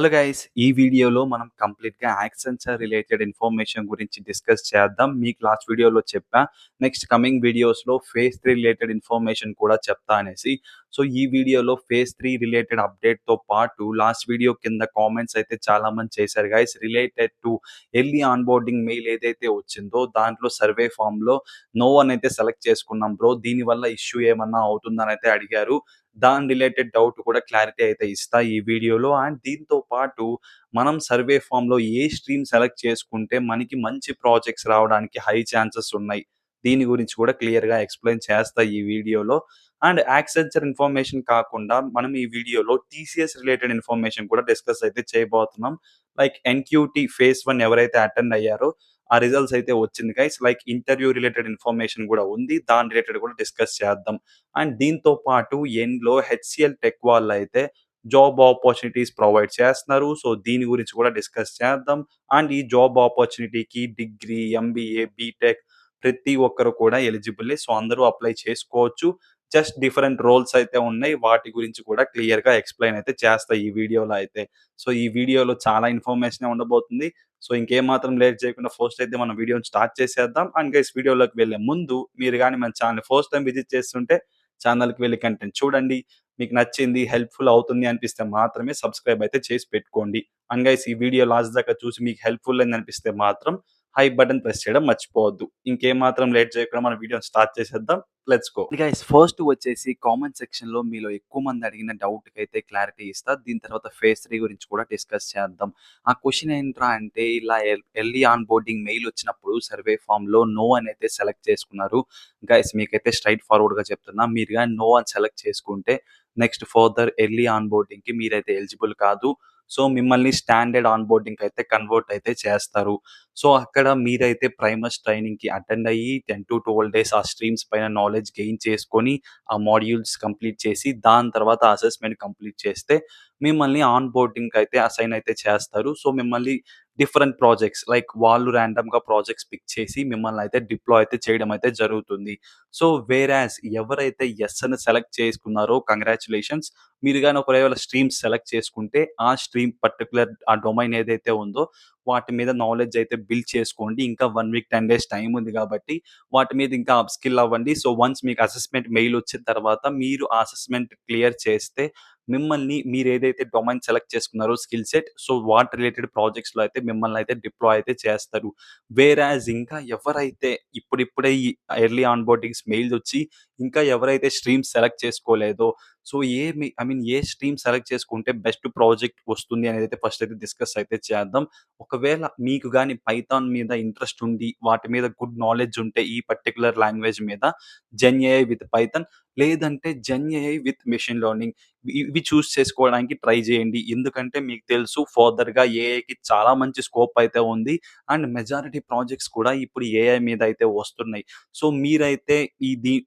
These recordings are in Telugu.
హలో గైస్ ఈ వీడియోలో మనం కంప్లీట్‌గా యాక్సెంచర్ రిలేటెడ్ ఇన్ఫర్మేషన్ గురించి డిస్కస్ చేద్దాం. మీకు లాస్ట్ వీడియోలో చెప్పా. నెక్స్ట్ కమింగ్ వీడియోస్‌లో ఫేజ్ 3 రిలేటెడ్ ఇన్ఫర్మేషన్ కూడా చెప్తా అనేసి. సో, ఈ వీడియోలో ఫేజ్ 3 రిలేటెడ్ అప్డేట్‌తో పాటు లాస్ట్ వీడియో కింద కామెంట్స్ అయితే చాలామంది చేశారు guys. Related to early onboarding mail ఏదైతే వచ్చిందో దాంట్లో సర్వే ఫార్మ్‌లో నో అని అయితే సెలెక్ట్ చేసుకున్నాం బ్రో. దీనివల్ల ఇష్యూ ఏమన్నా అవుతుందని అయితే అడిగారు. దాని రిలేటెడ్ డౌట్ కూడా క్లారిటీ అయితే ఇస్తా ఈ వీడియోలో. అండ్ దీంతో పాటు మనం సర్వే ఫామ్‌లో ఏ స్ట్రీమ్ సెలెక్ట్ చేసుకుంటే మనకి మంచి ప్రాజెక్ట్స్ రావడానికి హై ఛాన్సెస్ ఉన్నాయి. దీని గురించి కూడా క్లియర్‌గా ఎక్స్‌ప్లెయిన్ చేస్తా ఈ వీడియోలో. అండ్ యాక్సెంచర్ ఇన్ఫర్మేషన్ కాకుండా మనం ఈ వీడియోలో టీసీఎస్ రిలేటెడ్ ఇన్ఫర్మేషన్ కూడా డిస్కస్ అయితే చేయబోతున్నాం. లైక్ ఎన్‌క్యూటీ ఫేజ్ 1 ఎవరైతే అటెండ్ అయ్యారో ఆ రిజల్ట్స్ అయితే వచ్చింది guys. Like interview related information కూడా ఉంది. దాని రిలేటెడ్ కూడా డిస్కస్ చేద్దాం. అండ్ దీంతో పాటు ఎండ్‌లో హెచ్‌సీఎల్ టెక్ వాళ్ళైతే జాబ్ ఆపర్చునిటీస్ ప్రొవైడ్ చేస్తున్నారు. సో, దీని గురించి కూడా డిస్కస్ చేద్దాం. అండ్ ఈ జాబ్ ఆపర్చునిటీకి డిగ్రీ, ఎంబీఏ, బీటెక్ ప్రతి ఒక్కరు కూడా ఎలిజిబులే. సో, అందరూ అప్లై చేసుకోవచ్చు. జస్ట్ డిఫరెంట్ రోల్స్ అయితే ఉన్నాయి. వాటి గురించి కూడా క్లియర్‌గా ఎక్స్‌ప్లెయిన్ అయితే చేస్తా ఈ వీడియోలో అయితే. సో, ఈ వీడియోలో చాలా ఇన్ఫర్మేషనే ఉండబోతుంది. సో, ఇంకేమాత్రం లేట్ చేయకుండా ఫస్ట్ అయితే మనం వీడియోని స్టార్ట్ చేసేద్దాం. అండ్ గైస్ వీడియోలోకి వెళ్ళే ముందు మీరు గాని మన ఛానెల్‌ని ఫస్ట్ టైమ్ విజిట్ చేస్తుంటే ఛానెల్‌కి వెళ్లి కంటెంట్ చూడండి. మీకు నచ్చింది, హెల్ప్‌ఫుల్ అవుతుంది అనిపిస్తే మాత్రమే సబ్‌స్క్రైబ్ అయితే చేసి పెట్టుకోండి. అండ్ గైస్ ఈ వీడియో లాస్ట్ దాకా చూసి మీకు హెల్ప్‌ఫుల్ అయింది అనిపిస్తే మాత్రం హై బటన్ ప్రెస్ చేయడం మర్చిపోవద్దు. ఇంకేమాత్రం లేట్ చేయకుండా మన వీడియోని స్టార్ట్ చేసేద్దాం. Let's go. గైస్ ఫస్ట్ వచ్చేసి కామెంట్ సెక్షన్‌లో మీలో ఎక్కువ మంది అడిగిన డౌట్‌కైతే క్లారిటీ ఇస్తా. దీని తర్వాత ఫేజ్ 3 గురించి కూడా డిస్కస్ చేద్దాం. ఆ క్వెషన్ ఏంట్రా అంటే ఇలా ఎర్లీ ఆన్ బోర్డింగ్ మెయిల్ వచ్చినప్పుడు సర్వే ఫార్మ్‌లో నో అని అయితే సెలెక్ట్ చేసుకున్నారు. గైస్ మీకైతే స్ట్రెయిట్ ఫార్వర్డ్‌గా చెప్తున్నా. మీరు గాని నో అని సెలెక్ట్ చేసుకుంటే నెక్స్ట్ ఫర్దర్ ఎర్లీ ఆన్ బోర్డింగ్‌కి మీరైతే ఎలిజిబుల్ కాదు. సో, మిమ్మల్ని స్టాండర్డ్ ఆన్ బోర్డింగ్‌కి అయితే కన్వర్ట్ అయితే చేస్తారు. సో, అక్కడ మీరైతే ప్రైమర్స్ ట్రైనింగ్‌కి అటెండ్ అయ్యి 10-12 డేస్ ఆ స్ట్రీమ్స్ పైన నాలెడ్జ్ గెయిన్ చేసుకొని, ఆ మాడ్యూల్స్ కంప్లీట్ చేసి, దాని తర్వాత అసెస్‌మెంట్ కంప్లీట్ చేస్తే, మిమ్మల్ని ఆన్ బోర్డింగ్‌కి అయితే అసైన్ అయితే చేస్తారు. సో, మిమ్మల్ని డిఫరెంట్ ప్రాజెక్ట్స్ లైక్ వాళ్ళు ర్యాండమ్‌గా ప్రాజెక్ట్స్ పిక్ చేసి మిమ్మల్ని అయితే డిప్లాయ్ అయితే చేయడం అయితే జరుగుతుంది. సో, వేరాజ్ ఎవరైతే యెస్ అని సెలెక్ట్ చేసుకున్నారో కంగ్రాచ్యులేషన్స్. మీరు గాని ఒకవేళ స్ట్రీమ్స్ సెలెక్ట్ చేసుకుంటే, ఆ స్ట్రీమ్ పర్టిక్యులర్ ఆ డొమైన్ ఏదైతే ఉందో వాటి మీద నాలెడ్జ్ అయితే బిల్డ్ చేసుకోండి. ఇంకా 1 వీక్, 10 డేస్ టైమ్ ఉంది కాబట్టి, వాటి మీద ఇంకా అప్ స్కిల్ అవ్వండి. సో, వన్స్ మీకు అసెస్‌మెంట్ మెయిల్ వచ్చిన తర్వాత మీరు ఆ అసెస్‌మెంట్ క్లియర్ చేస్తే, మిమ్మల్ని మీరేదైతే డొమైన్ సెలెక్ట్ చేసుకున్నారో స్కిల్ సెట్, సో, వాటి రిలేటెడ్ ప్రాజెక్ట్స్‌లో అయితే మిమ్మల్ని అయితే డిప్లాయ్ అయితే చేస్తారు. వేరాజ్ ఇంకా ఎవరైతే ఇప్పుడిప్పుడే ఈ ఎర్లీ ఆన్ బోర్డింగ్స్ మెయిల్స్ వచ్చి, ఇంకా ఎవరైతే స్ట్రీమ్స్ సెలెక్ట్ చేసుకోలేదో, సో, ఏ స్ట్రీమ్ సెలెక్ట్ చేసుకుంటే బెస్ట్ ప్రాజెక్ట్ వస్తుంది అనేదైతే ఫస్ట్ అయితే డిస్కస్ అయితే చేద్దాం. ఒకవేళ మీకు గాని పైథాన్ మీద ఇంట్రెస్ట్ ఉండి, వాటి మీద గుడ్ నాలెడ్జ్ ఉంటే ఈ పర్టిక్యులర్ లాంగ్వేజ్ మీద జెన్ ఏఐ విత్ పైథాన్ లేదంటే gen AI with machine learning ఇవి చూస్ చేసుకోవడానికి ట్రై చేయండి. ఎందుకంటే మీకు తెలుసు ఫర్దర్‌గా ఏఐకి చాలా మంచి స్కోప్ అయితే ఉంది. అండ్ మెజారిటీ ప్రాజెక్ట్స్ కూడా ఇప్పుడు ఏఐ మీద అయితే వస్తున్నాయి. సో, మీరైతే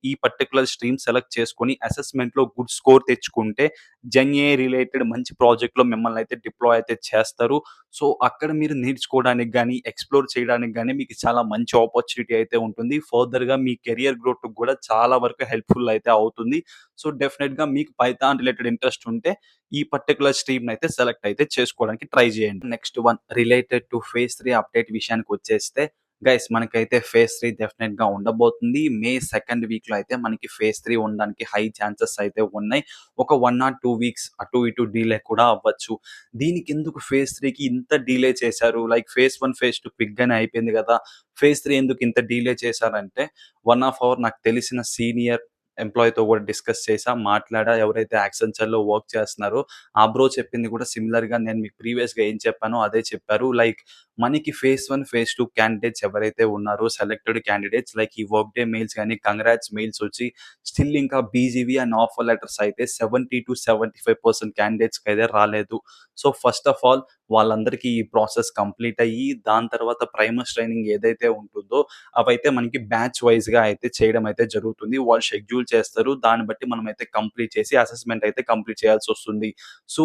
ఈ పర్టిక్యులర్ స్ట్రీమ్ సెలెక్ట్ చేసుకొని అసెస్‌మెంట్‌లో గుడ్ స్కోర్ తెచ్చుకుంటే జెన్ ఏఐ రిలేటెడ్ మంచి ప్రాజెక్ట్‌లో మిమ్మల్ని అయితే డిప్లాయ్ అయితే చేస్తారు. సో, అక్కడ మీరు నేర్చుకోవడానికి గాని, ఎక్స్‌ప్లోర్ చేయడానికి గాని మీకు చాలా మంచి ఆపర్చునిటీ అయితే ఉంటుంది. ఫర్దర్‌గా మీ కెరియర్ గ్రోత్‌కి కూడా చాలా వరకు హెల్ప్‌ఫుల్ అయితే అవుతుంది. సో, డెఫినెట్‌గా మీకు పైథాన్ రిలేటెడ్ ఇంట్రెస్ట్ ఉంటే ఈ పర్టిక్యులర్ స్ట్రీమ్‌నయితే సెలెక్ట్ అయితే చేసుకోవడానికి ట్రై చేయండి. Next one related to phase 3 update విషయానికొచ్చేస్తే గైస్ మనకైతే ఫేజ్ 3 డెఫినెట్‌గా ఉండబోతుంది. మే సెకండ్ వీక్‌లో అయితే మనకి ఫేజ్ 3 ఉండడానికి హై ఛాన్సెస్ అయితే ఉన్నాయి. ఒక 1 ఆర్ 2 వీక్స్ అటు ఇటు డిలే కూడా అవ్వచ్చు. దీనికెందుకు ఫేజ్ 3కి ఇంత డిలే చేశారు? లైక్ ఫేజ్ 1, ఫేజ్ 2 క్విక్‌గానే అయిపోయింది గదా! ఫేజ్ 3 ఎందుకు ఇంత డిలే చేశారంటే, వన్ ఆఫ్ అవర్ నాకు తెలిసిన సీనియర్ ఎంప్లాయ్‌తో గూడా డిస్కస్ చేశా, మాట్లాడా. ఎవరైతే యాక్సెంచర్‌లో వర్క్ చేస్తున్నారో, ఆ బ్రో చెప్పింది కూడా సిమిలర్‌గా నేను మీకు ప్రీవియస్‌గా ఏం చెప్పానో అదే చెప్పారు. లైక్ మనకి ఫేజ్ 1, ఫేజ్ 2 క్యాండిడేట్స్ ఎవరైతే ఉన్నారో సెలెక్టెడ్ క్యాండిడేట్స్ లైక్ ఈ వర్క్ డే మెయిల్స్ గాని, కంగ్రాట్స్ మెయిల్స్ వచ్చి స్టిల్ ఇంకా బీజీవీ అండ్ ఆఫర్ లెటర్స్ అయితే 70-75% క్యాండిడేట్స్‌కైతే రాలేదు. సో, ఫస్ట్ ఆఫ్ ఆల్ వాళ్ళందరికీ ఈ ప్రాసెస్ కంప్లీట్ అయ్యి, దాని తర్వాత ప్రైమర్స్ ట్రైనింగ్ ఏదైతే ఉంటుందో, అవైతే మనకి బ్యాచ్ వైస్‌గా అయితే చేయడం అయితే జరుగుతుంది. వాళ్ళు షెడ్యూల్ చేస్తారు. దాన్ని బట్టి మనమైతే కంప్లీట్ చేసి అసెస్‌మెంట్ అయితే కంప్లీట్ చేయాల్సొస్తుంది. సో,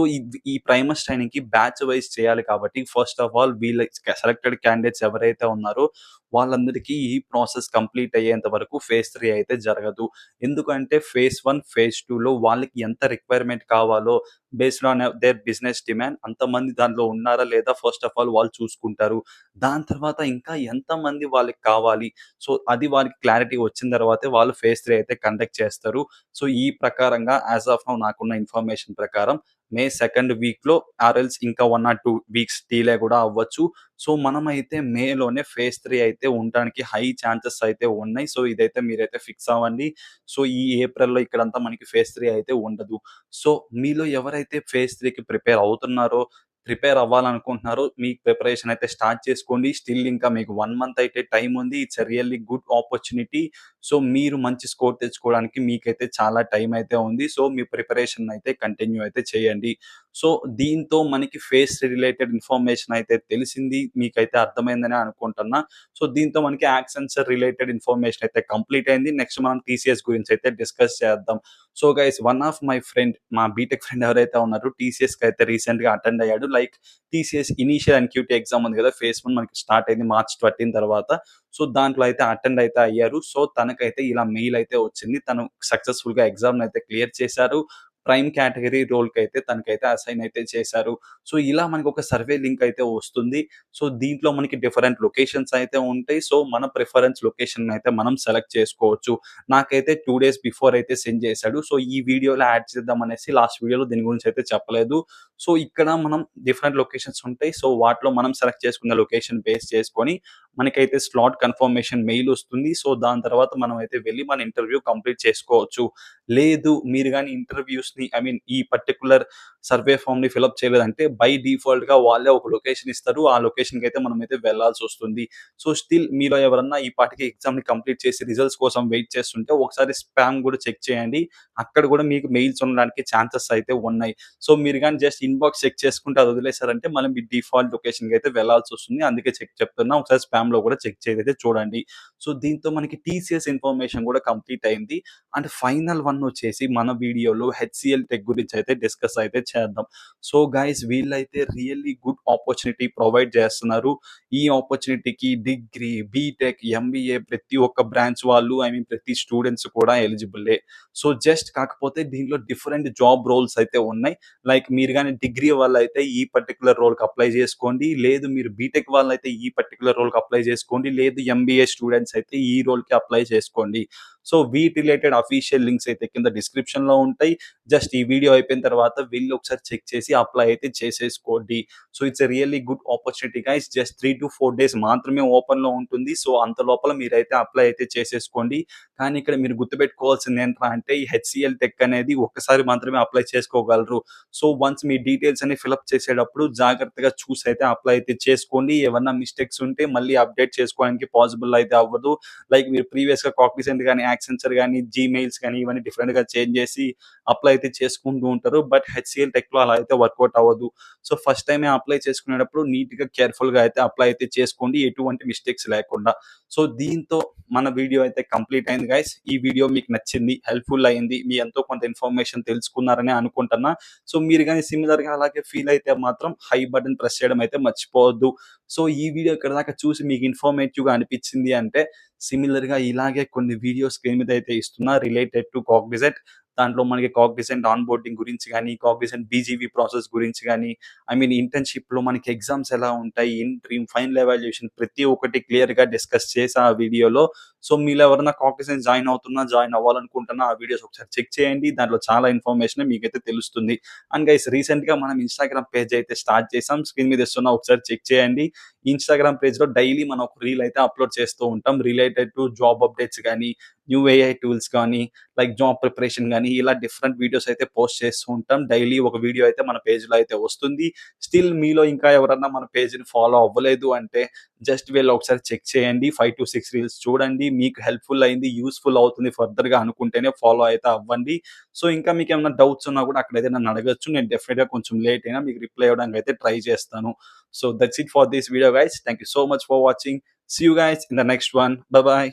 ఈ ప్రైమర్స్ ట్రైనింగ్‌కి బ్యాచ్ వైస్ చేయాలి కాబట్టి ఫస్ట్ ఆఫ్ ఆల్ వీళ్ళ సెలెక్టెడ్ క్యాండిడేట్స్ ఎవరైతే ఉన్నారో వాళ్ళందరికీ ఈ ప్రాసెస్ కంప్లీట్ అయ్యేంత వరకు ఫేజ్ 3 అయితే జరగదు. ఎందుకంటే ఫేజ్ 1, ఫేజ్ 2లో వాళ్ళకి ఎంత రిక్వైర్మెంట్ కావాలో based on their business demand అంతమంది దాంట్లో ఉన్నారా లేదా ఫస్ట్ ఆఫ్ ఆల్ వాళ్ళు చూసుకుంటారు. దాని తర్వాత ఇంకా ఎంతమంది వాళ్ళకి కావాలి. సో, అది వారికి క్లారిటీ వచ్చిన తర్వాతే వాళ్ళు ఫేజ్ 3 అయితే కండక్ట్ చేస్తారు. సో, ఈ ప్రకారంగా యాస్ ఆఫ్ నౌ నాకున్న ఇన్ఫర్మేషన్ ప్రకారం మే సెకండ్ వీక్‌లో ఆర్ ఎల్స్ ఇంకా 1 ఆర్ 2 వీక్స్ డిలే గూడా అవ్వచ్చు. సో, మనమైతే మేలోనే ఫేజ్ 3 అయితే ఉండడానికి హై ఛాన్సెస్ అయితే ఉన్నాయి. సో, ఇదైతే మీరైతే ఫిక్స్ అవ్వండి. సో, ఈ ఏప్రిల్‌లో ఇక్కడంతా మనకి ఫేజ్ 3 అయితే ఉండదు. సో, మీలో ఎవరైతే ఫేజ్ 3కి ప్రిపేర్ అవుతున్నారో, ప్రిపేర్ అవ్వాలనుకుంటున్నారో, మీ ప్రిపరేషన్ అయితే స్టార్ట్ చేసుకోండి. స్టిల్ ఇంకా మీకు 1 మంత్ అయితే టైమ్ ఉంది. It's a really good opportunity. So, మీరు మంచి స్కోర్ తెచ్చుకోవడానికి మీకైతే చాలా టైమ్ అయితే ఉంది. సో, మీ ప్రిపరేషన్ అయితే కంటిన్యూ అయితే చేయండి. సో, దీంతో మనకి ఫేస్ రిలేటెడ్ ఇన్ఫర్మేషన్ అయితే తెలిసింది. మీకైతే అర్థమైందనే అనుకుంటున్నా. సో, దీంతో మనకి యాక్సెంచర్ రిలేటెడ్ ఇన్ఫర్మేషన్ అయితే కంప్లీట్ అయింది. నెక్స్ట్ మనం టీసీఎస్ గురించి అయితే డిస్కస్ చేద్దాం. So, guys one of my friend మా బీటెక్ ఫ్రెండ్ ఎవరైతే ఉన్నారో టీసీఎస్‌కి అయితే రీసెంట్‌గా అటెండ్ అయ్యాడు. Like TCS initial NQT exam ఉంది కదా! ఫేజ్ 1 మనకి స్టార్ట్ అయింది మార్చ్ 13 తర్వాత. సో, దాంట్లో అయితే అటెండ్ అయితే అయ్యారు. సో, తనకైతే ఇలా మెయిల్ అయితే వచ్చింది. తను సక్సెస్‌ఫుల్‌గా ఎగ్జామ్‌నైతే క్లియర్ చేశారు. ప్రైమ్ కేటగరీ రోల్‌కైతే తనకైతే అసైన్ అయితే చేశారు. సో, ఇలా మనకొక సర్వే లింక్ అయితే వస్తుంది. సో, దీంట్లో మనకి డిఫరెంట్ లొకేషన్స్ అయితే ఉంటాయి. సో, మన ప్రిఫరెన్స్ లొకేషన్‌ని అయితే మనం సెలెక్ట్ చేసుకోవచ్చు. నాకైతే 2 డేస్ బిఫోర్ అయితే సెండ్ చేశాడు. సో, ఈ వీడియోలో యాడ్ చేద్దాం అనేసి లాస్ట్ వీడియోలో దీని గురించి అయితే చెప్పలేదు. సో, ఇక్కడ మనం డిఫరెంట్ లొకేషన్స్ ఉంటాయి. సో, వాటిలో మనం సెలెక్ట్ చేసుకున్న లొకేషన్ బేస్ చేసుకొని మనకైతే స్లాట్ కన్ఫర్మేషన్ మెయిల్ వస్తుంది. సో, దాని తర్వాత మనమైతే వెళ్లి మన ఇంటర్వ్యూ కంప్లీట్ చేసుకోవచ్చు. లేదు మీరు గాని ఇంటర్వ్యూస్‌ని ఐ మీన్ ఈ పర్టిక్యులర్ సర్వే ఫార్మ్‌ని ఫిలప్ చేయలేదంటే బై డిఫాల్ట్‌గా వాళ్ళే ఒక లొకేషన్ ఇస్తారు. ఆ లొకేషన్‌కైతే మనమైతే వెళ్ళాల్సొస్తుంది. సో, స్టిల్ మీలో ఎవరన్నా ఈ పాటికి ఎగ్జామ్‌ని కంప్లీట్ చేసి రిజల్ట్స్ కోసం వెయిట్ చేస్తుంటే ఒకసారి స్పామ్ గూడా చెక్ చేయండి. అక్కడ గూడా మీకు మెయిల్స్ ఉండడానికి ఛాన్సెస్ అయితే ఉన్నాయి. సో, మీరు గాని జస్ట్ ఇన్‌బాక్స్ చెక్ చేసుకుంటే అది వదిలేసారంటే మళ్ళీ మీ డిఫాల్ట్ లొకేషన్‌కైతే వెళ్ళాల్సొస్తుంది. అందుకే చెప్తున్నా. ఒకసారి స్పామ్‌లో గూడా చెక్ చేసైతే చూడండి. సో, దీంతో మనకి టీసీఎస్ ఇన్ఫర్మేషన్ గూడా కంప్లీట్ అయింది. అండ్ ఫైనల్ వన్ వచ్చేసి మన వీడియోలో హెచ్‌సీఎల్ టెక్ గురించి అయితే డిస్కస్ అయితే చేద్దాం. సో, గైస్ వీళ్ళైతే రియల్లీ గుడ్ ఆపర్చునిటీ ప్రొవైడ్ చేస్తున్నారు. ఈ ఆపర్చునిటీకి డిగ్రీ, బీటెక్, ఎంబీఏ ప్రతి ఒక్క బ్రాంచ్ వాళ్ళు ఐ మీన్ ప్రతి స్టూడెంట్స్ కూడా ఎలిజిబులే. సో, జస్ట్ కాకపోతే దీంట్లో డిఫరెంట్ జాబ్ రోల్స్ అయితే ఉన్నాయి. లైక్ మీరు గాని డిగ్రీ వాళ్ళైతే ఈ పర్టిక్యులర్ రోల్‌కి అప్లై చేసుకోండి. లేదు మీరు బీటెక్ వాళ్ళైతే ఈ పర్టిక్యులర్ రోల్‌కి అప్లై చేసుకోండి. లేదు ఎంబీఏ స్టూడెంట్స్ అయితే ఈ రోల్‌కి అప్లై చేసుకోండి. సో, వీటి రిలేటెడ్ అఫీషియల్ లింక్స్ అయితే కింద డిస్క్రిప్షన్‌లో ఉంటాయి. జస్ట్ ఈ వీడియో అయిపోయిన తర్వాత వెళ్లి ఒకసారి చెక్ చేసి అప్లై అయితే చేసేసుకోండి. So, it's a really good opportunity guys. Just 3-4 days మాత్రమే ఓపెన్‌లో ఉంటుంది. సో, అంత లోపల మీరైతే అప్లై అయితే చేసేసుకోండి. కానీ ఇక్కడ మీరు గుర్తుపెట్టుకోవాల్సింది ఏంట్రా అంటే ఈ హెచ్‌సీఎల్ టెక్ అనేది ఒక్కసారి మాత్రమే అప్లై చేసుకోగలరు. సో, వన్స్ మీ డీటెయిల్స్ అన్ని ఫిలప్ చేసేటప్పుడు జాగ్రత్తగా చూసైతే అప్లై అయితే చేసుకోండి. ఏవన్నా మిస్టేక్స్ ఉంటే మళ్ళీ అప్డేట్ చేసుకోవడానికి పాసిబుల్ అయితే అవ్వదు. లైక్ మీరు ప్రీవియస్‌గా కాగ్నిజెంట్ గాని, యాక్సెంచర్ గాని, జీమెయిల్స్ గాని ఇవన్నీ డిఫరెంట్‌గా చేంజ్ చేసి అప్లై అయితే చేసుకుంటూ ఉంటారు. బట్ హెచ్‌సీఎల్ టెక్‌లో అలా అయితే వర్కౌట్ అవ్వదు. సో, ఫస్ట్ టైమే అప్లై చేసుకునేటప్పుడు నీట్‌గా కేర్‌ఫుల్‌గా అయితే అప్లై అయితే చేసుకోండి. ఎటువంటి మిస్టేక్స్ లేకుండా. సో, దీంతో మన వీడియో అయితే కంప్లీట్ అయింది గైస్. ఈ వీడియో మీకు నచ్చింది, హెల్ప్‌ఫుల్ అయింది. మీ ఎంతో కొంత ఇన్ఫర్మేషన్ తెలుసుకున్నారని అనుకుంటున్నా. సో, మీరు గాని సిమిలర్‌గా అలాగే ఫీల్ అయితే మాత్రం హై బటన్ ప్రెస్ చేయడం అయితే మర్చిపోవద్దు. సో, ఈ వీడియో ఇక్కడి దాకా చూసి మీకు ఇన్ఫర్మేటివ్‌గా అనిపించింది అంటే సిమిలర్‌గా ఇలాగే కొన్ని వీడియోస్ స్క్రీన్ మీద అయితే ఇస్తున్నా రిలేటెడ్ టు కాగ్నిజెంట్. దాంట్లో మనకి కాగ్నిజెంట్ ఆన్ బోర్డింగ్ గురించి గాని, కాగ్నిజెంట్ బీజీవీ ప్రాసెస్ గురించి గాని, ఐ మీన్ ఇంటర్న్‌షిప్‌లో మనకి ఎగ్జామ్స్ ఎలా ఉంటాయి, ఇంట్రీమ్, ఫైనల్ ఎవాల్యుయేషన్ ప్రతి ఒక్కటి క్లియర్‌గా డిస్కస్ చేశా ఆ వీడియోలో. సో, మీలో ఎవరైనా కాగ్నిజెంట్ జాయిన్ అవుతున్నా, జాయిన్ అవ్వాలనుకుంటున్నా ఆ వీడియోస్ ఒకసారి చెక్ చేయండి. దాంట్లో చాలా ఇన్ఫర్మేషన్ మీకైతే తెలుస్తుంది. అండ్ గైస్ రీసెంట్‌గా మనం ఇన్‌స్టాగ్రామ్ పేజ్ అయితే స్టార్ట్ చేసాం. స్క్రీన్ మీద ఇస్తున్నా ఒకసారి చెక్ చేయండి. ఇన్‌స్టాగ్రామ్ పేజ్‌లో డైలీ మనం ఒక రీల్ అయితే అప్‌లోడ్ చేస్తూ ఉంటాం. రిలేటెడ్ టు జాబ్ అప్డేట్స్ గాని, న్యూ ఏఐ టూల్స్ గాని, లైక్ జాబ్ ప్రిపరేషన్ గాని ఇలా డిఫరెంట్ వీడియోస్ అయితే పోస్ట్ చేస్తూ ఉంటాం. డైలీ ఒక వీడియో అయితే మన పేజ్‌లో అయితే వస్తుంది. స్టిల్ మీలో ఇంకా ఎవరన్నా మన పేజ్‌ని ఫాలో అవ్వలేదు అంటే జస్ట్ వెళ్లి ఒకసారి చెక్ చేయండి. 5-6 రీల్స్ చూడండి. మీకు హెల్ప్‌ఫుల్ అయింది, యూజ్‌ఫుల్ అవుతుంది ఫర్దర్‌గా అనుకుంటేనే ఫాలో అయితే అవ్వండి. సో, ఇంకా మీకేమన్నా డౌట్స్ ఉన్నా కూడా అక్కడైతే నన్ను అడగొచ్చు. నేను డెఫినిట్‌గా కొంచెం లేట్ అయినా మీకు రిప్లై ఇవ్వడానికి అయితే ట్రై చేస్తాను. So, that's it for this video guys. Thank you so much for watching. See you guys in the next one. Bye by.